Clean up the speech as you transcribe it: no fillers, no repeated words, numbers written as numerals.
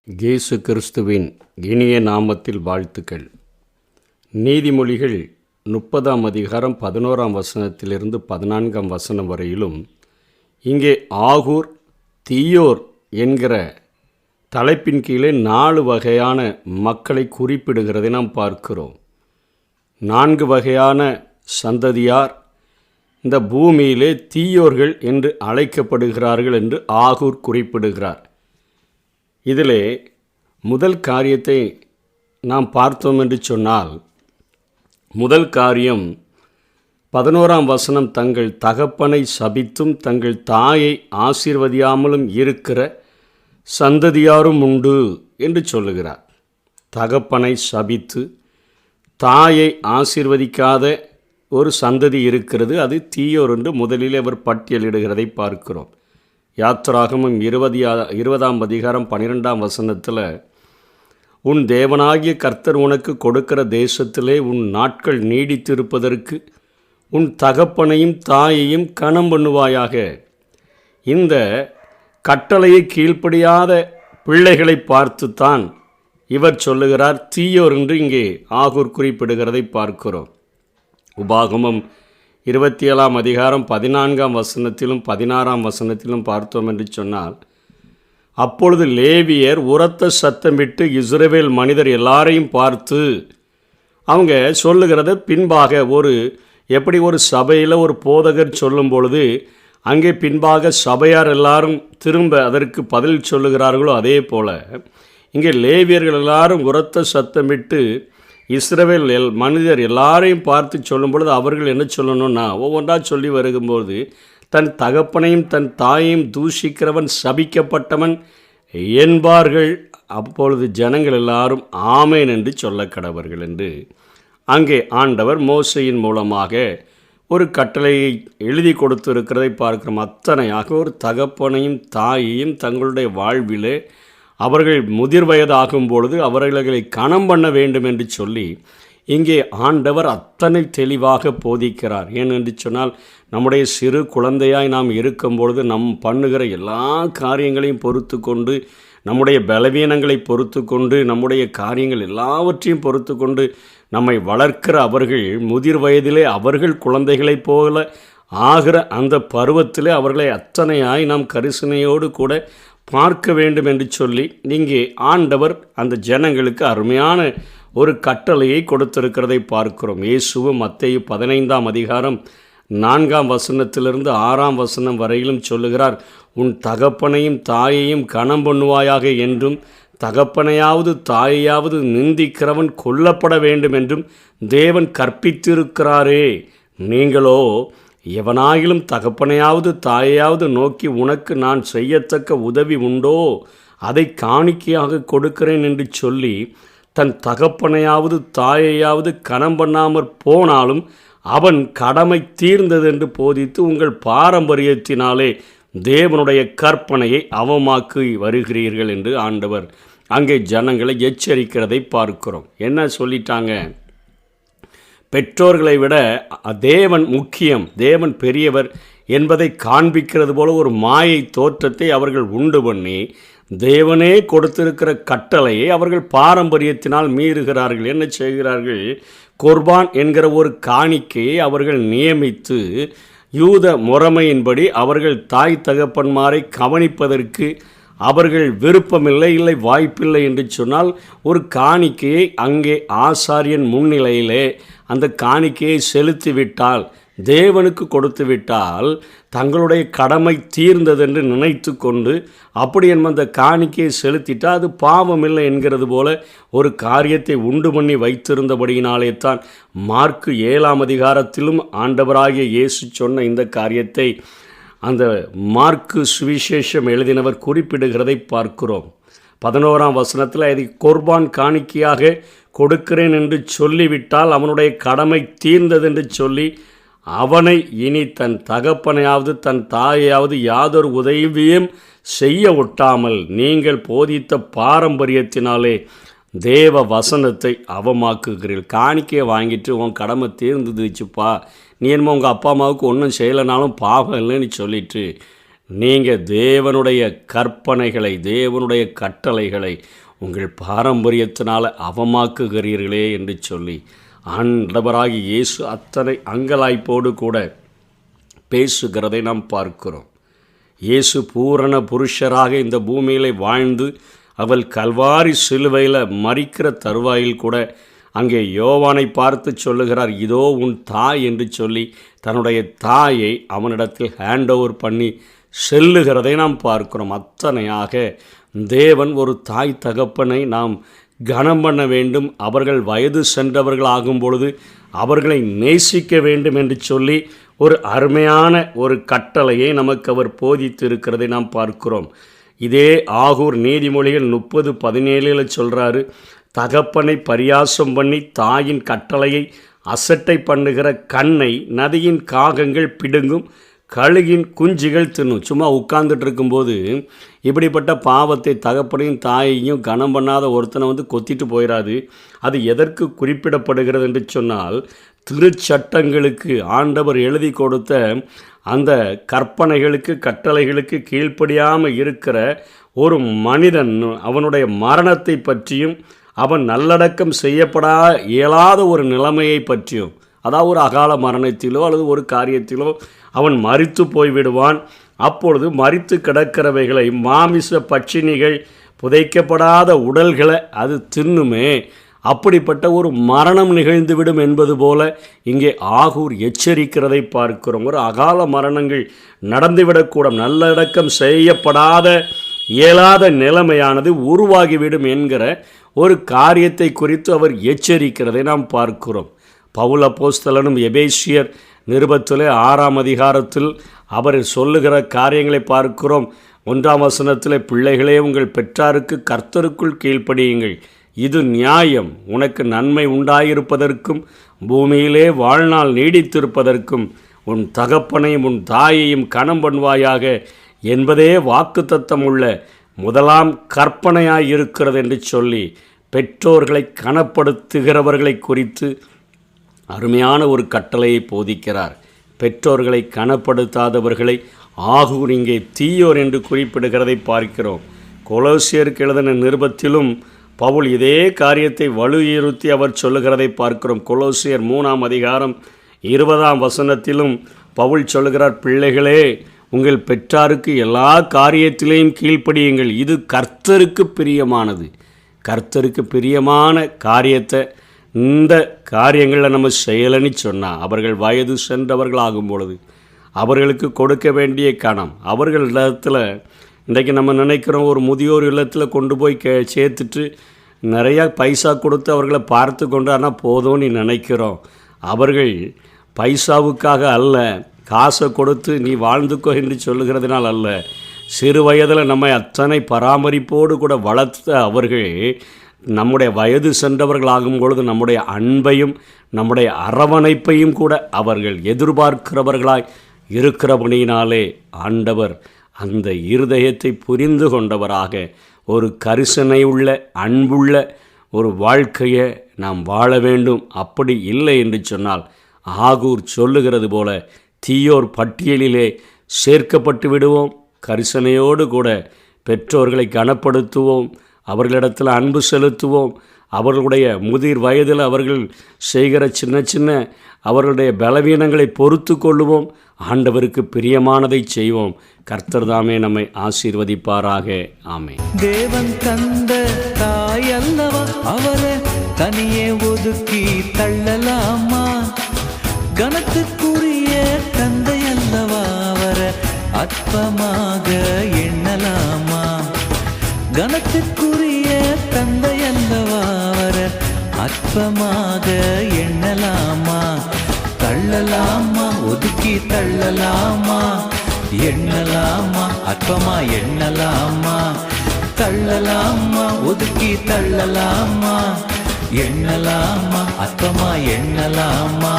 இயேசு கிறிஸ்துவின் இனிய நாமத்தில் வாழ்த்துக்கள். நீதிமொழிகள் 30ஆம் அதிகாரம் 11ஆம் வசனத்திலிருந்து 14ஆம் வசனம் வரையிலும் இங்கே ஆகூர் தீயோர் என்கிற தலைப்பின் கீழே 4 வகையான மக்களை குறிப்பிடுகிறதை நாம் பார்க்கிறோம். 4 வகையான சந்ததியார் இந்த பூமியிலே தீயோர்கள் என்று அழைக்கப்படுகிறார்கள் என்று ஆகூர் குறிப்பிடுகிறார். இதிலே முதல் காரியத்தை நாம் பார்த்தோம் என்று சொன்னால், முதல் காரியம் 11ஆம் வசனம், தங்கள் தகப்பனை சபித்தும் தங்கள் தாயை ஆசீர்வதியாமலும் இருக்கிற சந்ததியாரும் உண்டு என்று சொல்லுகிறார். தகப்பனை சபித்து தாயை ஆசீர்வதிக்காத ஒரு சந்ததி இருக்கிறது, அது தீயோர் என்று முதலில் அவர் பட்டியலிடுகிறதை பார்க்கிறோம். யாத்திராகமம் 20ஆம் அதிகாரம் 12ஆம் வசனத்தில், உன் தேவனாகிய கர்த்தர் உனக்கு கொடுக்கிற தேசத்திலே உன் நாட்கள் நீடித்திருப்பதற்கு உன் தகப்பனையும் தாயையும் கனம் பண்ணுவாயாக. இந்த கட்டளையை கீழ்ப்படியாத பிள்ளைகளை பார்த்துத்தான் இவர் சொல்லுகிறார் தீயோர் என்று இங்கே ஆகூர் குறிப்பிடுகிறதை பார்க்கிறோம். உபாகமம் 27ஆம் அதிகாரம் 14ஆம் வசனத்திலும் 16ஆம் வசனத்திலும் பார்த்தோம் என்று சொன்னால், அப்பொழுது லேவியர் உரத்த சத்தமிட்டு இஸ்ரவேல் மனிதர் எல்லாரையும் பார்த்து, அவங்க சொல்லுகிறத பின்பாக எப்படி ஒரு சபையில் ஒரு போதகர் சொல்லும் பொழுது அங்கே பின்பாக சபையார் எல்லாரும் திரும்ப அதற்கு பதில் சொல்லுகிறார்களோ, அதே போல் இங்கே லேவியர்கள் எல்லாரும் உரத்த சத்தமிட்டு இஸ்ரவேல் மனிதர் எல்லாரையும் பார்த்து சொல்லும் பொழுது அவர்கள் என்ன சொல்லணும்னா, ஒவ்வொன்றா சொல்லி வருகும்போது, தன் தகப்பனையும் தன் தாயையும் தூஷிக்கிறவன் சபிக்கப்பட்டவன் என்பார்கள். அப்பொழுது ஜனங்கள் எல்லாரும் ஆமேன் என்று சொல்ல கடவர்கள் என்று அங்கே ஆண்டவர் மோசையின் மூலமாக ஒரு கட்டளையை எழுதி கொடுத்திருக்கிறதை பார்க்கிறோம். அத்தனையாக ஒரு தகப்பனையும் தாயையும் தங்களுடைய வாழ்விலே அவர்கள் முதிர் வயதாகும் பொழுது அவர்களை கனம் பண்ண வேண்டும் என்று சொல்லி இங்கே ஆண்டவர் அத்தனை தெளிவாக போதிக்கிறார். ஏனென்று சொன்னால், நம்முடைய சிறு குழந்தையாய் நாம் இருக்கும் பொழுது நம் பண்ணுகிற எல்லா காரியங்களையும் பொறுத்து கொண்டு, நம்முடைய பலவீனங்களை பொறுத்து கொண்டு, நம்முடைய காரியங்கள் எல்லாவற்றையும் பொறுத்து கொண்டு நம்மை வளர்க்கிற அவர்கள் முதிர் வயதிலே அவர்கள் குழந்தைகளைப் போல ஆகிற அந்த பருவத்திலே அவர்களை அத்தனையாய் நாம் கரிசனையோடு கூட பார்க்க வேண்டும் என்று சொல்லி இங்கே ஆண்டவர் அந்த ஜனங்களுக்கு அருமையான ஒரு கட்டளையை கொடுத்திருக்கிறதை பார்க்கிறோம். இயேசுவும் மத்தேயு 15ஆம் அதிகாரம் 4ஆம் வசனத்திலிருந்து 6ஆம் வசனம் வரையிலும் சொல்லுகிறார், உன் தகப்பனையும் தாயையும் கனம் பண்ணுவாயாக என்றும் தகப்பனையாவது தாயையாவது நிந்திக்கிறவன் கொல்லப்பட வேண்டும் என்றும் தேவன் கற்பித்திருக்கிறாரே. நீங்களோ எவனாயிலும் தகப்பனையாவது தாயையாவது நோக்கி, உனக்கு நான் செய்யத்தக்க உதவி உண்டோ, அதை காணிக்கையாக கொடுக்கிறேன் என்று சொல்லி தன் தகப்பனையாவது தாயையாவது கனம் பண்ணாமற் போனாலும் அவன் கடமை தீர்ந்தது என்று போதித்து உங்கள் பாரம்பரியத்தினாலே தேவனுடைய கற்பனையை அவமாக்கி வருகிறீர்கள் என்று ஆண்டவர் அங்கே ஜனங்களை எச்சரிக்கிறதை பார்க்கிறோம். என்ன சொல்லிட்டாங்க? பெற்றோர்களை விட தேவன் முக்கியம், தேவன் பெரியவர் என்பதை காண்பிக்கிறது போல ஒரு மாயை தோற்றத்தை அவர்கள் உண்டு பண்ணி தேவனே கொடுத்திருக்கிற கட்டளையை அவர்கள் பாரம்பரியத்தினால் மீறுகிறார்கள். என்ன செய்கிறார்கள்? குர்பான் என்கிற ஒரு காணிக்கையை அவர்கள் நியமித்து யூத முறைமையின்படி அவர்கள் தாய் தகப்பன்மாரை கவனிப்பதற்கு அவர்கள் விருப்பமில்லை, இல்லை வாய்ப்பில்லை என்று சொன்னால் ஒரு காணிக்கையை அங்கே ஆசாரியன் முன்னிலையிலே அந்த காணிக்கையை செலுத்திவிட்டால், தேவனுக்கு கொடுத்து விட்டால் தங்களுடைய கடமை தீர்ந்ததென்று நினைத்து கொண்டு அப்படி அந்த காணிக்கையை செலுத்திட்டால் அது பாவமில்லை என்கிறது போல ஒரு காரியத்தை உண்டு பண்ணி வைத்திருந்தபடியினாலே தான் மார்க்கு 7ஆம் அதிகாரத்திலும் ஆண்டவராகிய இயேசு சொன்ன இந்த காரியத்தை அந்த மார்க்கு சுவிசேஷம் எழுதினவர் குறிப்பிடுகிறதை பார்க்கிறோம். 11ஆம் வசனத்தில், அதை குர்பான் காணிக்கையாக கொடுக்கிறேன் என்று சொல்லிவிட்டால் அவனுடைய கடமை தீர்ந்தது என்று சொல்லி அவனை இனி தன் தகப்பனையாவது தன் தாயையாவது யாதொரு உதவியும் செய்ய ஒட்டாமல் நீங்கள் போதித்த பாரம்பரியத்தினாலே தேவ வசனத்தை அவமாக்குகிறீர்கள். காணிக்கையை வாங்கிட்டு உன் கடமை தீர்ந்துச்சுப்பா, நீ என்னமோ உங்கள் அப்பா அம்மாவுக்கு ஒன்றும் செய்யலைனாலும் பாவம் இல்லைன்னு சொல்லிட்டு நீங்கள் தேவனுடைய கற்பனைகளை, தேவனுடைய கட்டளைகளை உங்கள் பாரம்பரியத்தினால் அவமாக்குகிறீர்களே என்று சொல்லி ஆண்டவராகிய இயேசு அத்தனை அங்கலாய்ப்போடு கூட பேசுகிறதை நாம் பார்க்கிறோம். இயேசு பூரண புருஷராக இந்த பூமியில் வாழ்ந்து அவள் கல்வாரி சிலுவையில் மரிக்கிற தருவாயில் கூட அங்கே யோவானை பார்த்து சொல்லுகிறார், இதோ உன் தாய் என்று சொல்லி தன்னுடைய தாயை அவனிடத்தில் ஹேண்ட் ஓவர் பண்ணி செல்லுகிறதை நாம் பார்க்கிறோம். அத்தனையாக தேவன் ஒரு தாய் தகப்பனை நாம் கனம் பண்ண வேண்டும், அவர்கள் வயது சென்றவர்கள் ஆகும் பொழுது அவர்களை நேசிக்க வேண்டும் என்று சொல்லி ஒரு அருமையான ஒரு கட்டளையை நமக்கு அவர் போதித்து இருக்கிறதை நாம் பார்க்கிறோம். இதே ஆகூர் நீதிமொழிகள் 30:17 சொல்கிறாரு, தகப்பனை பரியாசம் பண்ணி தாயின் கட்டளையை அசட்டை பண்ணுகிற கண்ணை நதியின் காகங்கள் பிடுங்கும், கழுகின் குஞ்சுகள் தின்னும். சும்மா உட்கார்ந்துட்டு இருக்கும்போது இப்படிப்பட்ட பாவத்தை தகப்பனையும் தாயையும் கனம் பண்ணாத ஒருத்தனை கொத்திட்டு போயிடாது. அது எதற்கு குறிப்பிடப்படுகிறது என்று சொன்னால், திருச்சட்டங்களுக்கு ஆண்டவர் எழுதி கொடுத்த அந்த கற்பனைகளுக்கு கட்டளைகளுக்கு கீழ்ப்படியாமல் இருக்கிற ஒரு மனிதன் அவனுடைய மரணத்தை பற்றியும் அவன் நல்லடக்கம் செய்யப்படா இயலாத ஒரு நிலைமையை பற்றியும், அதாவது ஒரு அகால மரணத்திலோ அல்லது ஒரு காரியத்திலோ அவன் மரித்து போய்விடுவான். அப்பொழுது மரித்து கிடக்கிறவைகளை மாமிச பட்சினிகள் புதைக்கப்படாத உடல்களை அது தின்னுமே, அப்படிப்பட்ட ஒரு மரணம் நிகழ்ந்துவிடும் என்பது போல இங்கே ஆகூர் எச்சரிக்கிறதை பார்க்கிறோம். ஒரு அகால மரணங்கள் நடந்துவிடக்கூடும், நல்லடக்கம் செய்யப்படாத இயலாத நிலைமையானது உருவாகிவிடும் என்கிற ஒரு காரியத்தை குறித்து அவர் எச்சரிக்கிறதை நாம் பார்க்கிறோம். பவுல் அப்போஸ்தலனும் எபேசியர் நிருபத்திலே 6ஆம் அதிகாரத்தில் அவர் சொல்லுகிற காரியங்களை பார்க்கிறோம். 1ஆம் வசனத்தில், பிள்ளைகளே உங்கள் பெற்றாருக்கு கர்த்தருக்குள் கீழ்ப்படியுங்கள், இது நியாயம், உனக்கு நன்மை உண்டாயிருப்பதற்கும் பூமியிலே வாழ்நாள் நீடித்திருப்பதற்கும் உன் தகப்பனையும் உன் தாயையும் கனம் பண்ணுவாயாக என்பதே வாக்குத்தத்தம் உள்ள முதலாம் கற்பனையாயிருக்கிறது என்று சொல்லி பெற்றோர்களை கனப்படுத்துகிறவர்களை குறித்து அருமையான ஒரு கட்டளையை போதிக்கிறார். பெற்றோர்களை கனப்படுத்தாதவர்களை ஆகூர் இங்கே தீயோர் என்று குறிப்பிடுகிறதை பார்க்கிறோம். கொலோசியருக்கு எழுதின நிருபத்திலும் பவுல் இதே காரியத்தை வலியுறுத்தி அவர் சொல்லுகிறதை பார்க்கிறோம். கொலோசியர் 3ஆம் அதிகாரம் 20ஆம் வசனத்திலும் பவுல் சொல்லுகிறார், பிள்ளைகளே உங்கள் பெற்றாருக்கு எல்லா காரியத்திலேயும் கீழ்ப்படியுங்கள், இது கர்த்தருக்கு பிரியமானது. கர்த்தருக்கு பிரியமான காரியத்தை இந்த காரியங்களில் நம்ம செய்யலைன்னு சொன்னால், அவர்கள் வயது சென்றவர்கள் ஆகும் பொழுது அவர்களுக்கு கொடுக்க வேண்டிய கணம், அவர்கள் இடத்துல இன்றைக்கி நம்ம நினைக்கிறோம் ஒரு முதியோர் இல்லத்தில் கொண்டு போய் சேர்த்துட்டு நிறையா பைசா கொடுத்து அவர்களை பார்த்து கொண்டானா போதும்னு நினைக்கிறோம். அவர்கள் பைசாவுக்காக அல்ல, காசை கொடுத்து நீ வாழ்ந்துக்கோ என்று சொல்லுகிறதுனால் அல்ல, சிறு வயதில் நம்மை அத்தனை பராமரிப்போடு கூட வளர்த்த அவர்கள் நம்முடைய வயது சென்றவர்கள் ஆகும் பொழுது நம்முடைய அன்பையும் நம்முடைய அரவணைப்பையும் கூட அவர்கள் எதிர்பார்க்கிறவர்களாய் இருக்கிறபடியினாலே ஆண்டவர் அந்த இருதயத்தை புரிந்து கொண்டவராக ஒரு கரிசனை உள்ள அன்புள்ள ஒரு வாழ்க்கையை நாம் வாழ வேண்டும். அப்படி இல்லை என்று சொன்னால் ஆகூர் சொல்லுகிறது போல தீயோர் பட்டியலிலே சேர்க்கப்பட்டு விடுவோம். கரிசனையோடு கூட பெற்றோர்களை கனப்படுத்துவோம், அவர்களிடத்தில் அன்பு செலுத்துவோம். அவர்களுடைய முதிர் வயதில் அவர்கள் செய்கிற சின்ன சின்ன அவர்களுடைய பலவீனங்களை பொறுத்து கொள்ளுவோம். ஆண்டவருக்கு பிரியமானதை செய்வோம். கர்த்தர் தாமே நம்மை ஆசீர்வதிப்பாராக. ஆமென். தேவன் தந்த தாய் அல்லவா, அவரை தனியே ஒதுக்கி தள்ளலாமா? கனத்துக்குரிய தந்தை அல்லவா, அவரை அற்பமாக எண்ணலாமா? கனத்துக்குரிய தந்தை அல்லவா, அவரை அற்பமாக எண்ணலாமா? தள்ளலாமா, ஒதுக்கி தள்ளலாமா? எண்ணலாமா, அற்பமா எண்ணலாமா? தள்ளலாமா, ஒதுக்கி தள்ளலாமா? எண்ணலாமா, அற்பமா எண்ணலாமா?